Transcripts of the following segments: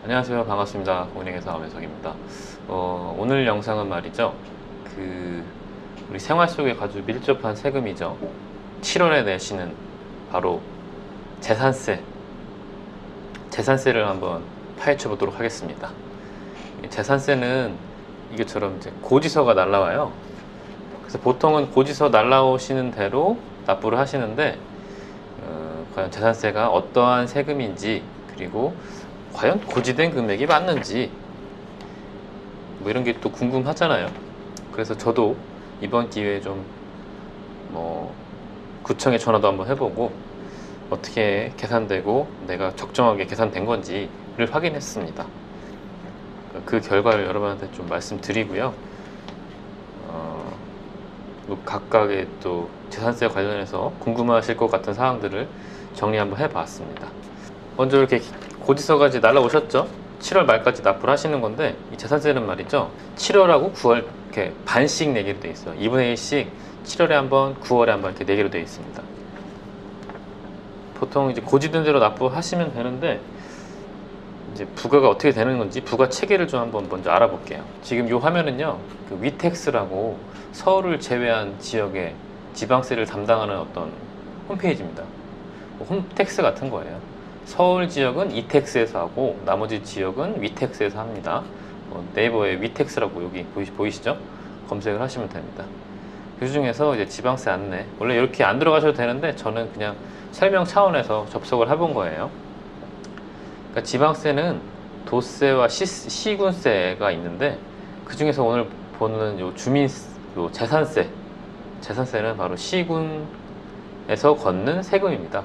안녕하세요. 반갑습니다. 은행에서 엄혜석입니다. 오늘 영상은 말이죠. 우리 생활 속에 아주 밀접한 세금이죠. 7월에 내시는 바로 재산세. 재산세를 한번 파헤쳐 보도록 하겠습니다. 재산세는 이것처럼 이제 고지서가 날라와요. 그래서 보통은 고지서 날라오시는 대로 납부를 하시는데, 과연 재산세가 어떠한 세금인지, 그리고 과연 고지된 금액이 맞는지 뭐 이런 게 또 궁금하잖아요. 그래서 저도 이번 기회에 좀 구청에 전화도 한번 해보고 어떻게 계산되고 내가 적정하게 계산된 건지를 확인했습니다. 그 결과를 여러분한테 좀 말씀드리고요. 각각의 또 재산세 관련해서 궁금하실 것 같은 사항들을 정리 한번 해봤습니다. 먼저 이렇게 고지서가 이제 날라오셨죠? 7월 말까지 납부를 하시는 건데, 이 재산세는 말이죠, 7월하고 9월 이렇게 반씩 내기로 되어 있어요. 2분의 1씩 7월에 한번, 9월에 한번 이렇게 내기로 되어 있습니다. 보통 이제 고지된 대로 납부하시면 되는데, 이제 부과가 어떻게 되는 건지 부과 체계를 좀 한번 먼저 알아볼게요. 지금 이 화면은요, 그 위텍스라고 서울을 제외한 지역의 지방세를 담당하는 어떤 홈페이지입니다. 홈택스 같은 거예요. 서울 지역은 이텍스에서 하고 나머지 지역은 위텍스에서 합니다. 네이버에 위텍스라고 여기 보이시죠? 검색을 하시면 됩니다. 그 중에서 이제 지방세 안내, 원래 이렇게 안 들어가셔도 되는데 저는 그냥 설명 차원에서 접속을 해본 거예요. 그러니까 지방세는 도세와 시군세가 있는데, 그 중에서 오늘 보는 요 재산세는 바로 시군에서 걷는 세금입니다.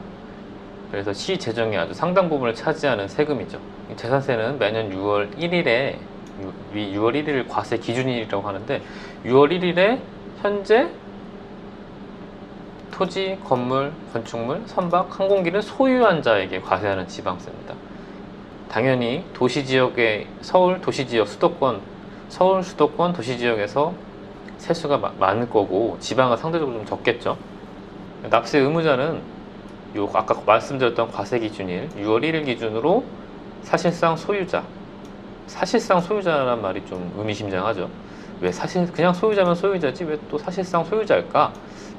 그래서 시 재정의 아주 상당 부분을 차지하는 세금이죠. 재산세는 매년 6월 1일에 6월 1일 과세 기준일이라고 하는데, 6월 1일에 현재 토지, 건물, 건축물, 선박, 항공기를 소유한 자에게 과세하는 지방세입니다. 당연히 도시지역의 서울 도시지역 수도권, 서울 수도권 도시지역에서 세수가 많을 거고 지방은 상대적으로 좀 적겠죠. 납세 의무자는 아까 말씀드렸던 과세 기준일 6월 1일 기준으로 사실상 소유자란 말이 좀 의미심장하죠. 왜 그냥 소유자면 소유자지 왜 또 사실상 소유자일까?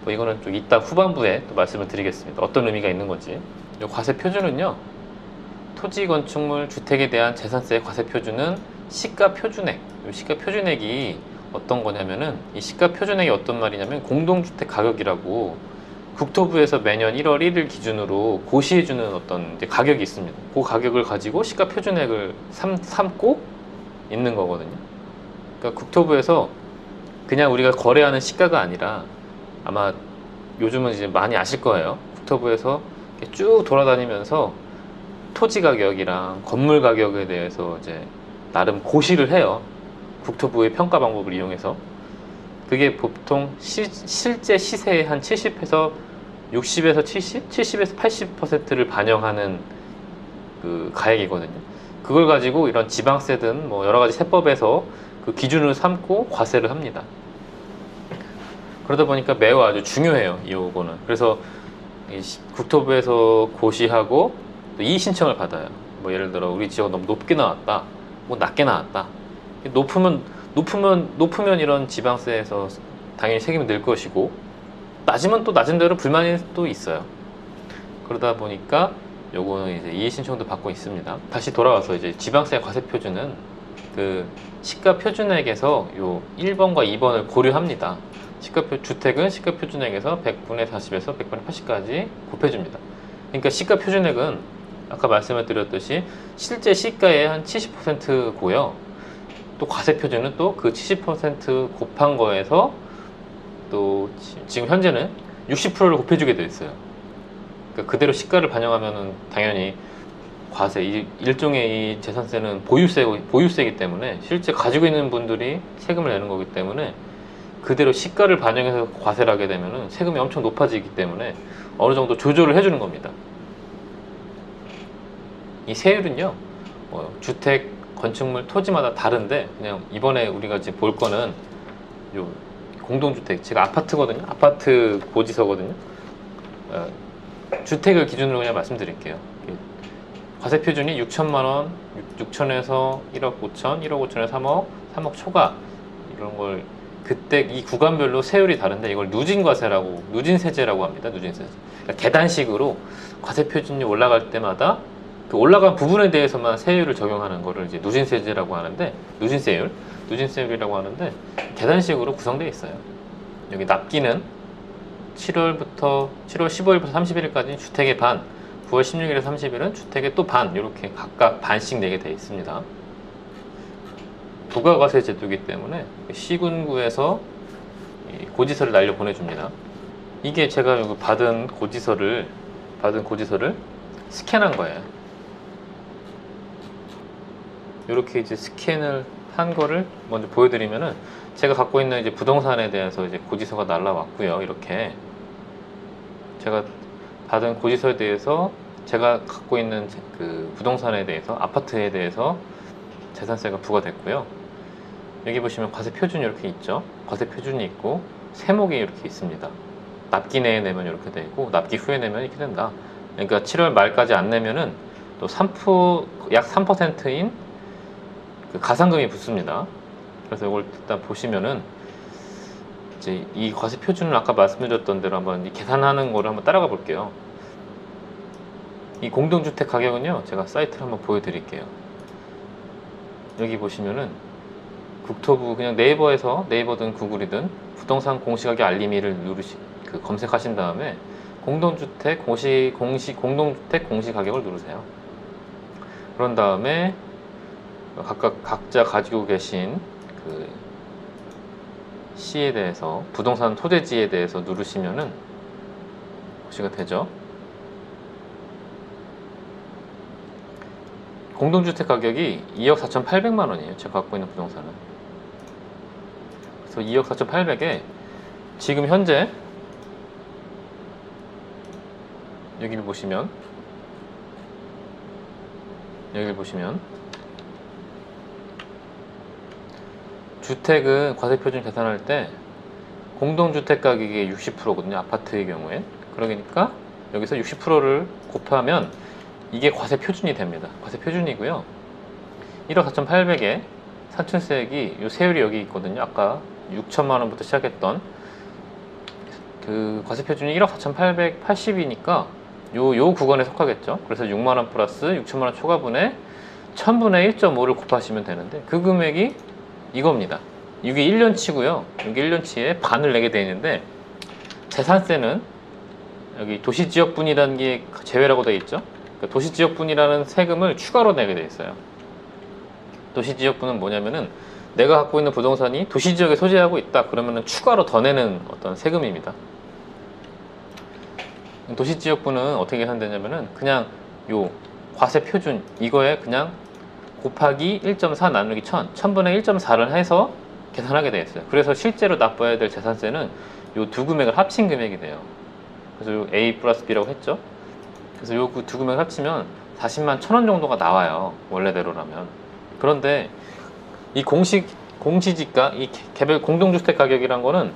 이거는 좀 이따 후반부에 또 말씀을 드리겠습니다. 어떤 의미가 있는 건지. 이 과세 표준은요, 토지, 건축물, 주택에 대한 재산세 과세 표준은 시가 표준액. 이 시가 표준액이 어떤 거냐면은, 이 시가 표준액이 어떤 말이냐면 공동주택 가격이라고 국토부에서 매년 1월 1일 기준으로 고시해주는 어떤 이제 가격이 있습니다. 그 가격을 가지고 시가 표준액을 삼고 있는 거거든요. 그러니까 국토부에서 그냥 우리가 거래하는 시가가 아니라, 아마 요즘은 이제 많이 아실 거예요. 국토부에서 쭉 돌아다니면서 토지 가격이랑 건물 가격에 대해서 이제 나름 고시를 해요. 국토부의 평가 방법을 이용해서. 그게 보통 실제 시세의 한 70에서 60에서 70, 70에서 80%를 반영하는 그 가액이거든요. 그걸 가지고 이런 지방세든 뭐 여러 가지 세법에서 그 기준을 삼고 과세를 합니다. 그러다 보니까 매우 아주 중요해요, 이거는. 그래서 국토부에서 고시하고 또 이의 신청을 받아요. 뭐 예를 들어 우리 지역 너무 높게 나왔다, 뭐 낮게 나왔다. 높으면 이런 지방세에서 당연히 세금이 늘 것이고, 낮으면 또 낮은 대로 불만이 또 있어요. 그러다 보니까 요거는 이제 이의 신청도 받고 있습니다. 다시 돌아와서 이제 지방세 과세 표준은 그 시가 표준액에서 요 1번과 2번을 고려합니다. 주택은 시가 표준액에서 100분의 40에서 100분의 80까지 곱해줍니다. 그러니까 시가 표준액은 아까 말씀을 드렸듯이 실제 시가의 한 70%고요. 또 과세 표준은 또 그 70% 곱한 거에서 또 지금 현재는 60%를 곱해주게 되어 있어요. 그러니까 그대로 시가를 반영하면은 당연히 과세, 일종의 이 재산세는 보유세이기 때문에 실제 가지고 있는 분들이 세금을 내는 거기 때문에 그대로 시가를 반영해서 과세를 하게 되면은 세금이 엄청 높아지기 때문에 어느 정도 조절을 해주는 겁니다. 이 세율은요, 주택, 건축물, 토지마다 다른데, 그냥 이번에 우리가 이제 볼 거는 요 공동주택, 제가 아파트거든요. 아파트 고지서거든요. 주택을 기준으로 그냥 말씀드릴게요. 과세 표준이 6천만 원, 6천에서 1억 5천, 1억 5천에서 3억, 3억 초과 이런 걸 그때 이 구간별로 세율이 다른데 이걸 누진과세라고 누진세제라고 합니다. 누진세제. 그러니까 계단식으로 과세 표준이 올라갈 때마다 그 올라간 부분에 대해서만 세율을 적용하는 거를 이제 누진세제라고 하는데 누진세율이라고 하는데 계단식으로 구성되어 있어요. 여기 납기는 7월 15일부터 31일까지 주택의 반, 9월 16일에서 30일은 주택의 또 반, 이렇게 각각 반씩 내게 되어 있습니다. 부가과세 제도이기 때문에 시군구에서 고지서를 날려 보내줍니다. 이게 제가 여기 받은 고지서를 스캔한 거예요. 이렇게 이제 스캔을 한 거를 먼저 보여드리면은 제가 갖고 있는 이제 부동산에 대해서 이제 고지서가 날라왔고요. 이렇게 제가 받은 고지서에 대해서 제가 갖고 있는 그 부동산에 대해서 아파트에 대해서 재산세가 부과됐고요. 여기 보시면 과세 표준이 이렇게 있죠. 과세 표준이 있고 세목이 이렇게 있습니다. 납기 내에 내면 이렇게 되고 납기 후에 내면 이렇게 된다. 그러니까 7월 말까지 안 내면은 또 약 3%인 그 가산금이 붙습니다. 그래서 이걸 일단 보시면은 이제 이 과세 표준을 아까 말씀드렸던 대로 한번 계산하는 거를 한번 따라가 볼게요. 이 공동주택 가격은요, 제가 사이트를 한번 보여드릴게요. 여기 보시면은 국토부 그냥 네이버든 구글이든 부동산 공시가격 알림이를 검색하신 다음에 공동주택 공시가격을 누르세요. 그런 다음에 각자 가지고 계신 그 시에 대해서 부동산 토대지에 대해서 누르시면은 표시가 되죠. 공동주택 가격이 2억 4,800만 원이에요. 제가 갖고 있는 부동산은. 그래서 2억 4,800에 지금 현재 여기를 보시면 주택은 과세표준 계산할 때 공동주택 가격이 60%거든요. 아파트의 경우엔. 그러니까 여기서 60%를 곱하면 이게 과세표준이 됩니다. 과세표준이고요. 1억 4,800에 산출세액이 이 세율이 여기 있거든요. 아까 6천만 원부터 시작했던 그 과세표준이 1억 4,880이니까 요 구간에 속하겠죠. 그래서 6만 원 플러스 6천만 원 초과분에 1000분의 1.5를 곱하시면 되는데 그 금액이 이겁니다. 이게 1년치고요. 이게 1년치에 반을 내게 되어 있는데 재산세는 여기 도시지역분이라는 게 제외라고 되어 있죠. 그러니까 도시지역분이라는 세금을 추가로 내게 되어 있어요. 도시지역분은 뭐냐면은 내가 갖고 있는 부동산이 도시지역에 소재하고 있다 그러면은 추가로 더 내는 어떤 세금입니다. 도시지역분은 어떻게 계산되냐면은 그냥 요 과세표준 이거에 그냥 곱하기 1.4 나누기 1000분의 1.4를 해서 계산하게 되어 있어요. 그래서 실제로 납부해야 될 재산세는 요 두 금액을 합친 금액이 돼요. 그래서 요 A 플러스 B라고 했죠. 그래서 요 두 금액을 합치면 40만 1,000원 정도가 나와요. 원래대로라면. 그런데 이 공시지가 이 개별 공동주택 가격이란 거는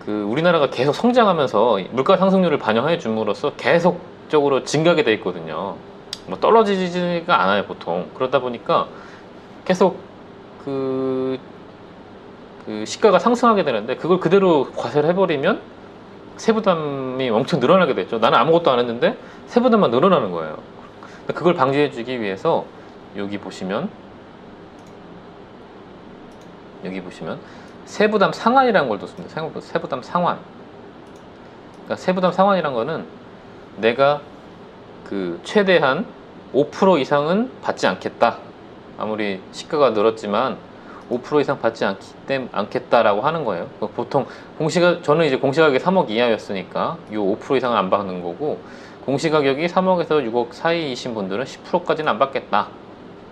그 우리나라가 계속 성장하면서 물가 상승률을 반영해 줌으로써 계속적으로 증가하게 돼 있거든요. 뭐 떨어지지가 않아요 보통. 그러다 보니까 계속 그 시가가 상승하게 되는데 그걸 그대로 과세를 해버리면 세부담이 엄청 늘어나게 되죠. 나는 아무것도 안 했는데 세부담만 늘어나는 거예요. 그걸 방지해주기 위해서 여기 보시면 세부담 상환이라는 걸 뒀습니다. 세부담 상환. 그러니까 세부담 상환이란 거는 내가 그 최대한 5% 이상은 받지 않겠다. 아무리 시가가 늘었지만 5% 이상 받지 않겠다라고 하는 거예요. 보통 저는 이제 공시가격이 3억 이하였으니까 이 5% 이상은 안 받는 거고 공시가격이 3억에서 6억 사이이신 분들은 10%까지는 안 받겠다.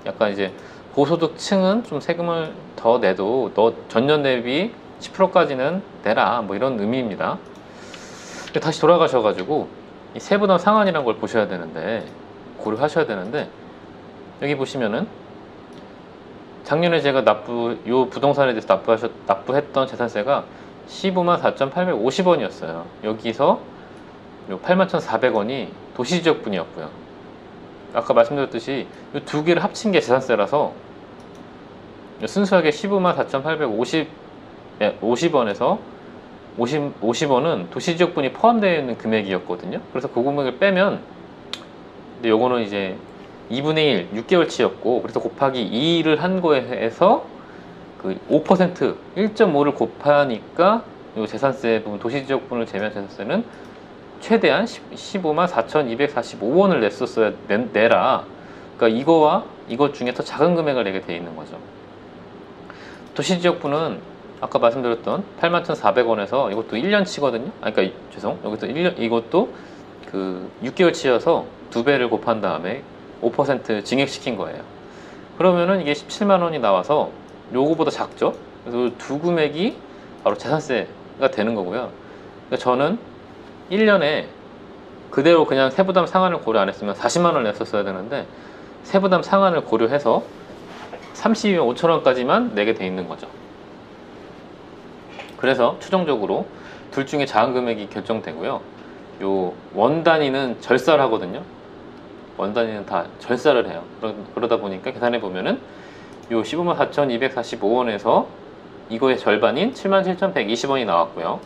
약간 이제 고소득층은 좀 세금을 더 내도 너 전년 대비 10%까지는 내라 뭐 이런 의미입니다. 다시 돌아가셔가지고 이 세부담 상환이라는 걸 보셔야 되는데 고려하셔야 되는데 여기 보시면은 작년에 제가 요 부동산에 대해서 납부했던 재산세가 15만 4,850원이었어요. 여기서 요 81,400원이 도시지역분이었고요. 아까 말씀드렸듯이 이 두 개를 합친 게 재산세라서 순수하게 15만 4,850원에서 50원은 도시지역분이 포함되어 있는 금액이었거든요. 그래서 그 금액을 빼면, 근데 요거는 이제 2분의 1, 6개월치였고, 그래서 곱하기 2를 한 거에서 그 5%, 1.5를 곱하니까 요 재산세 부분, 도시지역분을 제외한 재산세는 최대한 15만 4,245원을 냈었어야 내라. 그러니까 이거와 이것 중에 더 작은 금액을 내게 돼 있는 거죠. 도시지역분은 아까 말씀드렸던 81,400원에서 이것도 1년치거든요. 그러니까 여기서 1년, 이것도 그 6개월치여서 2배를 곱한 다음에 5% 증액시킨 거예요. 그러면은 이게 17만 원이 나와서 요거보다 작죠. 그래서 두 금액이 바로 재산세가 되는 거고요. 그러니까 저는 1년에 그대로 그냥 세부담 상한을 고려 안 했으면 40만 원을 냈었어야 되는데, 세부담 상한을 고려해서 32만 5천 원까지만 내게 돼 있는 거죠. 그래서 최종적으로 둘 중에 작은 금액이 결정되고요. 요 원 단위는 절사를 하거든요. 원 단위는 다 절사를 해요. 그러다 보니까 계산해 보면은 요 15만 4,245원에서 이거의 절반인 77,120원이 나왔고요.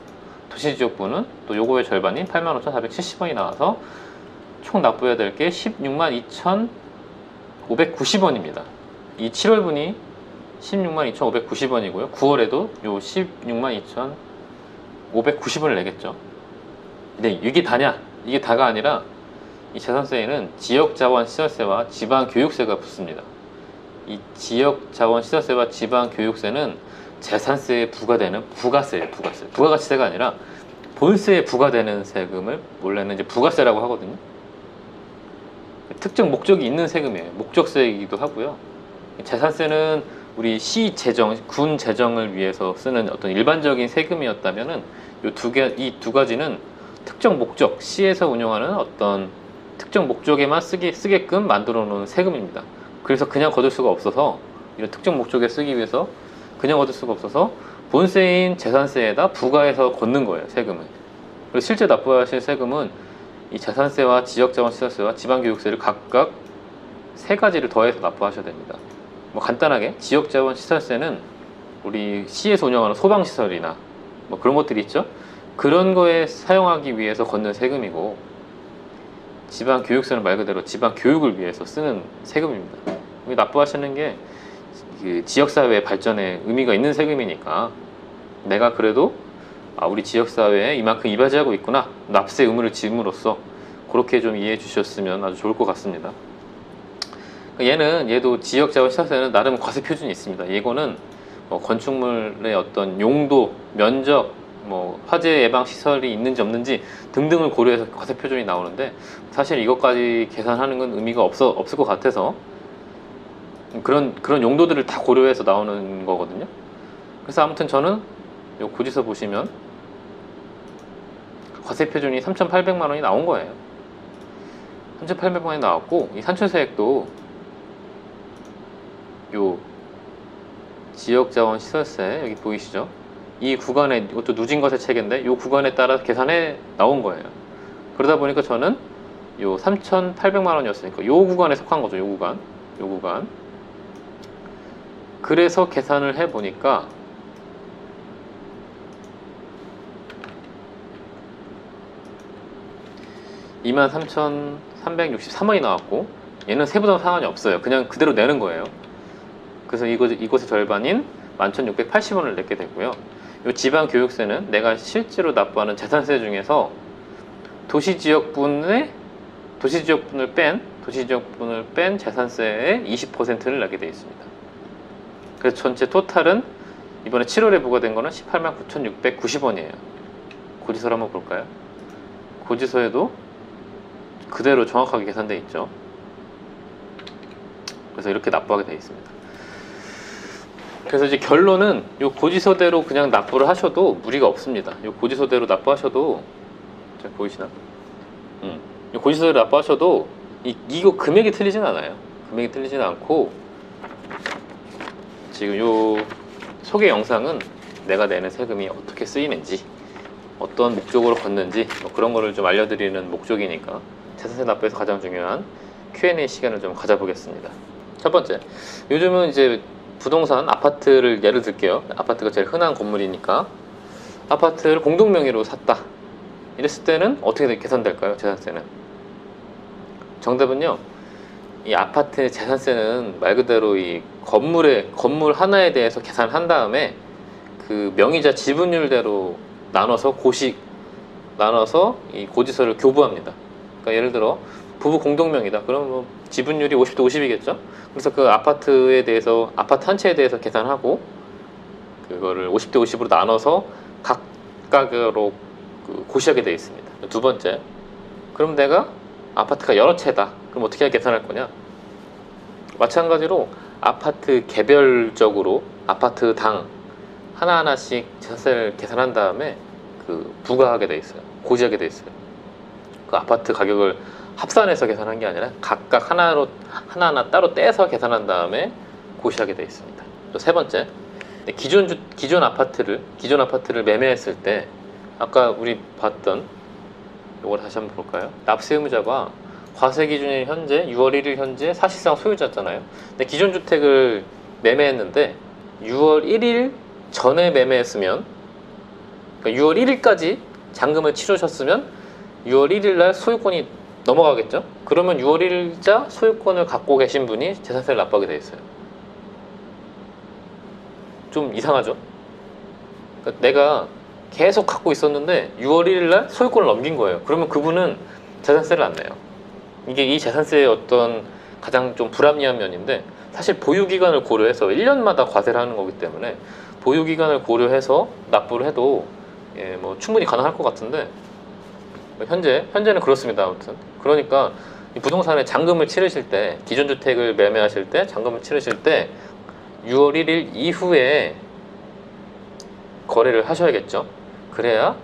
도시지역분은 또 요거의 절반인 85,470원이 나와서 총 납부해야 될 게 16만 2,590원입니다. 이 7월분이 16만 2,590원이고요. 9월에도 요 16만 2,590원을 내겠죠. 근데 이게 다냐? 이게 다가 아니라 이 재산세에는 지역자원시설세와 지방교육세가 붙습니다. 이 지역자원시설세와 지방교육세는 재산세에 부과되는 부가세예요. 부가가치세가 아니라 본세에 부과되는 세금을 원래는 이제 부가세라고 하거든요. 특정 목적이 있는 세금이에요. 목적세이기도 하고요. 재산세는 우리 시 재정, 군 재정을 위해서 쓰는 어떤 일반적인 세금이었다면은 이 두 가지는 특정 목적, 시에서 운영하는 어떤 특정 목적에만 쓰게끔 만들어 놓은 세금입니다. 그래서 그냥 거둘 수가 없어서, 이런 특정 목적에 쓰기 위해서 그냥 얻을 수가 없어서 본세인 재산세에다 부과해서 걷는 거예요, 세금을. 그리고 실제 납부하실 세금은 이 재산세와 지역자원시설세와 지방교육세를 각각 세 가지를 더해서 납부하셔야 됩니다. 뭐 간단하게 지역자원시설세는 우리 시에서 운영하는 소방시설이나 뭐 그런 것들이 있죠. 그런 거에 사용하기 위해서 걷는 세금이고, 지방교육세는 말 그대로 지방교육을 위해서 쓰는 세금입니다. 납부하시는 게 그 지역사회 발전에 의미가 있는 세금이니까, 내가 그래도 우리 지역사회에 이만큼 이바지하고 있구나, 납세 의무를 지음으로써 그렇게 좀 이해해 주셨으면 아주 좋을 것 같습니다. 얘도 지역자원시설세는 나름 과세 표준이 있습니다. 이거는 뭐 건축물의 어떤 용도, 면적, 뭐 화재 예방 시설이 있는지 없는지 등등을 고려해서 과세 표준이 나오는데, 사실 이것까지 계산하는 건 의미가 없을 것 같아서 그런 용도들을 다 고려해서 나오는 거거든요. 그래서 아무튼 저는 요 고지서 보시면 과세 표준이 3,800만 원이 나온 거예요. 3,800만 원이 나왔고, 이 산출세액도 요 지역자원시설세 여기 보이시죠? 이 구간에, 이것도 누진과세 체계인데 이 구간에 따라 계산해 나온 거예요. 그러다 보니까 저는 요 3,800만 원이었으니까 요 구간에 속한 거죠. 요 구간. 그래서 계산을 해 보니까 (23,363원이) 나왔고, 얘는 세부담 상한이 없어요. 그냥 그대로 내는 거예요. 그래서 이것의 절반인 11,680원을 냈게 되고요. 이 지방교육세는 내가 실제로 납부하는 재산세 중에서 도시지역분을 뺀 재산세의 20%를 내게 되어 있습니다. 그래서 전체 토탈은 이번에 7월에 부과된 거는 18만 9,690원이에요. 고지서를 한번 볼까요? 고지서에도 그대로 정확하게 계산되어 있죠. 그래서 이렇게 납부하게 되어 있습니다. 그래서 이제 결론은 이 고지서대로 그냥 납부를 하셔도 무리가 없습니다. 이 고지서대로 납부하셔도, 잘 보이시나? 이 고지서대로 납부하셔도 이거 금액이 틀리진 않아요. 금액이 틀리진 않고, 지금 이 소개 영상은 내가 내는 세금이 어떻게 쓰이는지, 어떤 목적으로 걷는지 뭐 그런 거를 좀 알려드리는 목적이니까, 재산세 납부에서 가장 중요한 Q&A 시간을 좀 가져보겠습니다. 첫 번째, 요즘은 이제 부동산 아파트를 예를 들게요. 아파트가 제일 흔한 건물이니까 아파트를 공동 명의로 샀다. 이랬을 때는 어떻게 계산될까요? 재산세는. 정답은요, 이 아파트 재산세는 말 그대로 이 건물 하나에 대해서 계산한 다음에 그 명의자 지분율대로 나눠서 이 고지서를 교부합니다. 그러니까 예를 들어 부부 공동명의다. 그럼 뭐 지분율이 50대 50이겠죠. 그래서 그 아파트 한 채에 대해서 계산하고 그거를 50대 50으로 나눠서 각각으로 고시하게 되어 있습니다. 두 번째, 그럼 내가 아파트가 여러 채다. 그럼 어떻게 계산할 거냐? 마찬가지로 아파트 개별적으로 아파트당 하나하나씩 재산세를 계산한 다음에 부과하게 돼 있어요. 고지하게 돼 있어요. 그 아파트 가격을 합산해서 계산한 게 아니라 각각 하나하나 따로 떼서 계산한 다음에 고시하게 돼 있습니다. 또 세 번째, 기존 아파트를 매매했을 때 아까 우리 봤던 이걸 다시 한번 볼까요? 납세 의무자가 과세 기준일 현재 6월 1일 현재 사실상 소유자잖아요. 근데 기존 주택을 매매했는데 6월 1일 전에 매매했으면, 그러니까 6월 1일까지 잔금을 치르셨으면 6월 1일 날 소유권이 넘어가겠죠? 그러면 6월 1일자 소유권을 갖고 계신 분이 재산세를 납부하게 돼 있어요. 좀 이상하죠? 그러니까 내가 계속 갖고 있었는데 6월 1일 날 소유권을 넘긴 거예요. 그러면 그분은 재산세를 안 내요. 이게 이 재산세의 어떤 가장 좀 불합리한 면인데, 사실 보유기간을 고려해서 1년마다 과세를 하는 거기 때문에 보유기간을 고려해서 납부를 해도 뭐 충분히 가능할 것 같은데, 현재는 그렇습니다. 아무튼 그러니까 이 부동산에 잔금을 치르실 때, 기존 주택을 매매하실 때 잔금을 치르실 때 6월 1일 이후에 거래를 하셔야겠죠. 그래야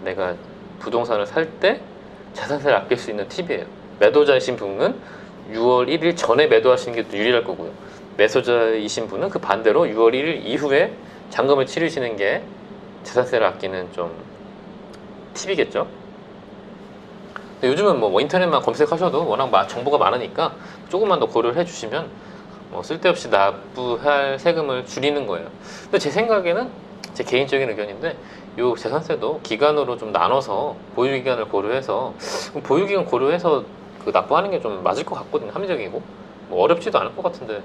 내가 부동산을 살 때 재산세를 아낄 수 있는 팁이에요. 매도자이신 분은 6월 1일 전에 매도하시는 게 또 유리할 거고요. 매수자이신 분은 그 반대로 6월 1일 이후에 잔금을 치르시는 게 재산세를 아끼는 좀 팁이겠죠. 근데 요즘은 뭐 인터넷만 검색하셔도 워낙 정보가 많으니까 조금만 더 고려를 해주시면 뭐 쓸데없이 납부할 세금을 줄이는 거예요. 근데 제 생각에는, 제 개인적인 의견인데, 요 재산세도 기간으로 좀 나눠서 보유기간을 고려해서 납부하는 게 좀 맞을 것 같거든요. 합리적이고 뭐 어렵지도 않을 것 같은데,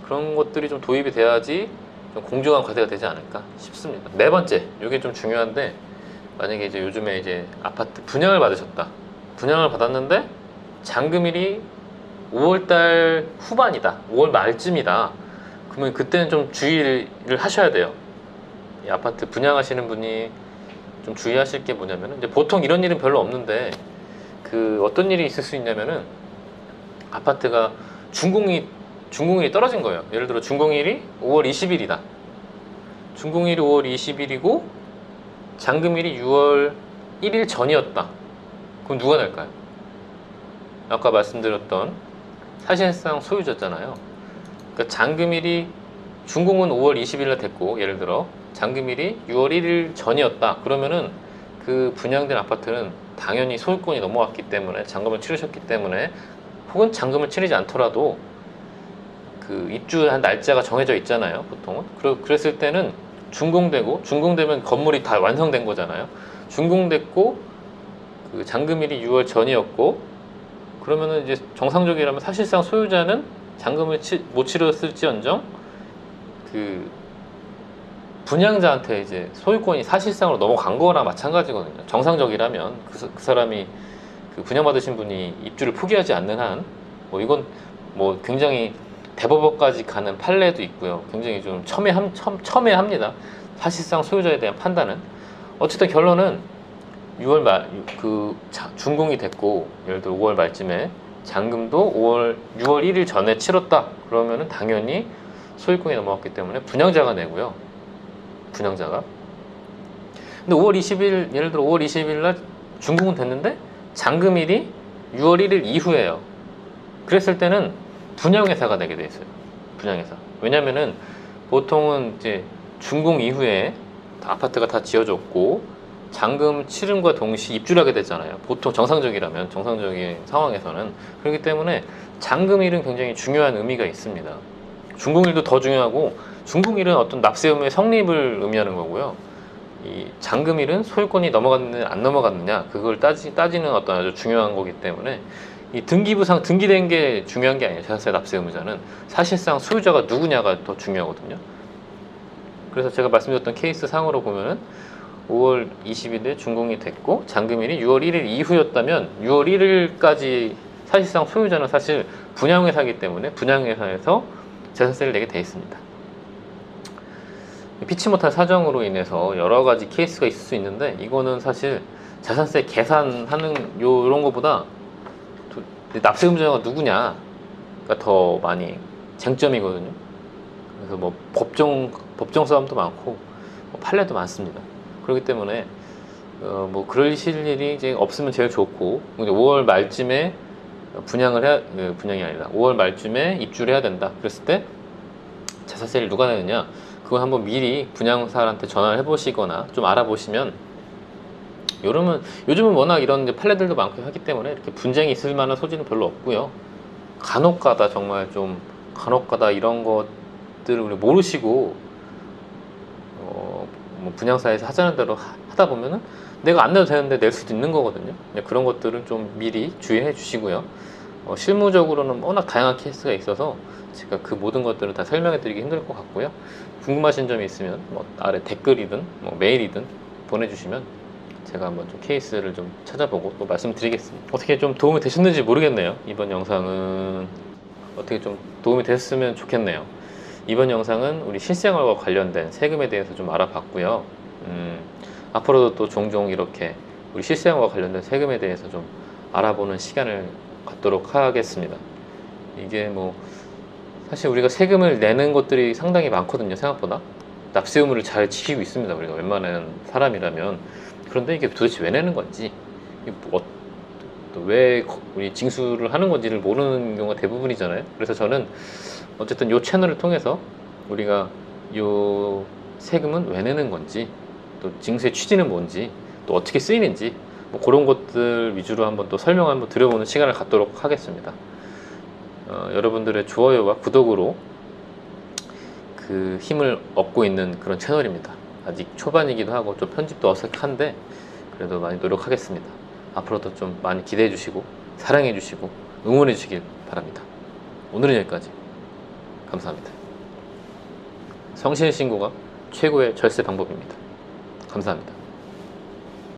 그런 것들이 좀 도입이 돼야지 좀 공정한 과세가 되지 않을까 싶습니다. 네 번째, 이게 좀 중요한데, 만약에 이제 요즘에 이제 아파트 분양을 받으셨다. 분양을 받았는데 잔금일이 5월달 후반이다, 5월 말쯤이다. 그러면 그때는 좀 주의를 하셔야 돼요. 이 아파트 분양하시는 분이 좀 주의하실 게 뭐냐면은, 이제 보통 이런 일은 별로 없는데 어떤 일이 있을 수 있냐면은, 아파트가 준공일이 떨어진 거예요. 예를 들어 준공일이 5월 20일이다. 준공일이 5월 20일이고 잔금일이 6월 1일 전이었다. 그럼 누가 낼까요? 아까 말씀드렸던 사실상 소유자잖아요. 그러니까 잔금일이, 준공은 5월 20일에 됐고, 예를 들어 잔금일이 6월 1일 전이었다. 그러면은 그 분양된 아파트는 당연히 소유권이 넘어왔기 때문에, 잔금을 치르셨기 때문에, 혹은 잔금을 치르지 않더라도 그 입주한 날짜가 정해져 있잖아요, 보통은. 그랬을 때는 준공되면 건물이 다 완성된 거잖아요. 준공됐고 그 잔금일이 6월 전이었고, 그러면은 이제 정상적이라면 사실상 소유자는 잔금을 못 치렀을지언정 그 분양자한테 이제 소유권이 사실상으로 넘어간 거나 마찬가지거든요. 정상적이라면 그 사람이, 그 분양받으신 분이 입주를 포기하지 않는 한, 뭐 이건 뭐 굉장히 대법원까지 가는 판례도 있고요. 굉장히 좀 첨예합니다. 사실상 소유자에 대한 판단은. 어쨌든 결론은 6월 말 준공이 됐고, 예를 들어 5월 말쯤에 잔금도 6월 1일 전에 치렀다. 그러면은 당연히 소유권이 넘어갔기 때문에 분양자가 내고요. 분양자가. 근데 5월 20일, 예를 들어 5월 20일 날 준공은 됐는데 잔금일이 6월 1일 이후에요. 그랬을 때는 분양회사가 내게 돼 있어요. 분양회사. 왜냐면은 보통은 이제 준공 이후에 아파트가 다 지어졌고 잔금 치름과 동시에 입주를 하게 되잖아요. 보통 정상적인 상황에서는. 그렇기 때문에 잔금일은 굉장히 중요한 의미가 있습니다. 준공일도 더 중요하고, 준공일은 어떤 납세 의무의 성립을 의미하는 거고요. 이 잔금일은 소유권이 넘어갔느냐 안 넘어갔느냐 그걸 따지는 어떤 아주 중요한 거기 때문에, 이 등기부상 등기된 게 중요한 게 아니에요. 자산세 납세 의무자는 사실상 소유자가 누구냐가 더 중요하거든요. 그래서 제가 말씀드렸던 케이스 상으로 보면은 5월 20일에 준공이 됐고 잔금일이 6월 1일 이후였다면 6월 1일까지 사실상 소유자는 사실 분양회사이기 때문에 분양회사에서 자산세를 내게 돼 있습니다. 피치 못할 사정으로 인해서 여러 가지 케이스가 있을 수 있는데, 이거는 사실 자산세 계산하는 이런 거보다 납세 의무자가 누구냐가 더 많이 쟁점이거든요. 그래서 뭐 법정 싸움도 많고 판례도 많습니다. 그렇기 때문에 뭐 그러실 일이 이제 없으면 제일 좋고, 이제 5월 말쯤에 분양이 아니라 5월 말쯤에 입주를 해야 된다. 그랬을 때 자산세를 누가 내느냐, 그건 한번 미리 분양사한테 전화를 해보시거나 좀 알아보시면, 요즘은 워낙 이런 이제 판례들도 많고 하기 때문에 이렇게 분쟁이 있을 만한 소지는 별로 없고요. 간혹가다 이런 것들을 우리 모르시고 뭐 분양사에서 하자는 대로 하다 보면은 내가 안 내도 되는데 낼 수도 있는 거거든요. 그런 것들은 좀 미리 주의해 주시고요. 실무적으로는 워낙 다양한 케이스가 있어서 제가 그 모든 것들을 다 설명해 드리기 힘들 것 같고요. 궁금하신 점이 있으면 뭐 아래 댓글이든 뭐 메일이든 보내주시면 제가 한번 좀 케이스를 좀 찾아보고 또 말씀드리겠습니다. 어떻게 좀 도움이 되셨는지 모르겠네요. 이번 영상은 어떻게 좀 도움이 됐으면 좋겠네요. 이번 영상은 우리 실생활과 관련된 세금에 대해서 좀 알아봤고요. 앞으로도 또 종종 이렇게 우리 실생활과 관련된 세금에 대해서 좀 알아보는 시간을 갖도록 하겠습니다. 이게 뭐 사실 우리가 세금을 내는 것들이 상당히 많거든요. 생각보다 납세 의무를 잘 지키고 있습니다. 우리가 웬만한 사람이라면. 그런데 이게 도대체 왜 내는 건지, 또 왜 우리 징수를 하는 건지를 모르는 경우가 대부분이잖아요. 그래서 저는 어쨌든 이 채널을 통해서 우리가 이 세금은 왜 내는 건지, 또 징수의 취지는 뭔지, 또 어떻게 쓰이는지, 뭐 그런 것들 위주로 한번 또 설명 한번 드려보는 시간을 갖도록 하겠습니다. 여러분들의 좋아요와 구독으로 그 힘을 얻고 있는 그런 채널입니다. 아직 초반이기도 하고 좀 편집도 어색한데 그래도 많이 노력하겠습니다. 앞으로도 좀 많이 기대해 주시고 사랑해 주시고 응원해 주시길 바랍니다. 오늘은 여기까지. 감사합니다. 성실신고가 최고의 절세 방법입니다. 감사합니다.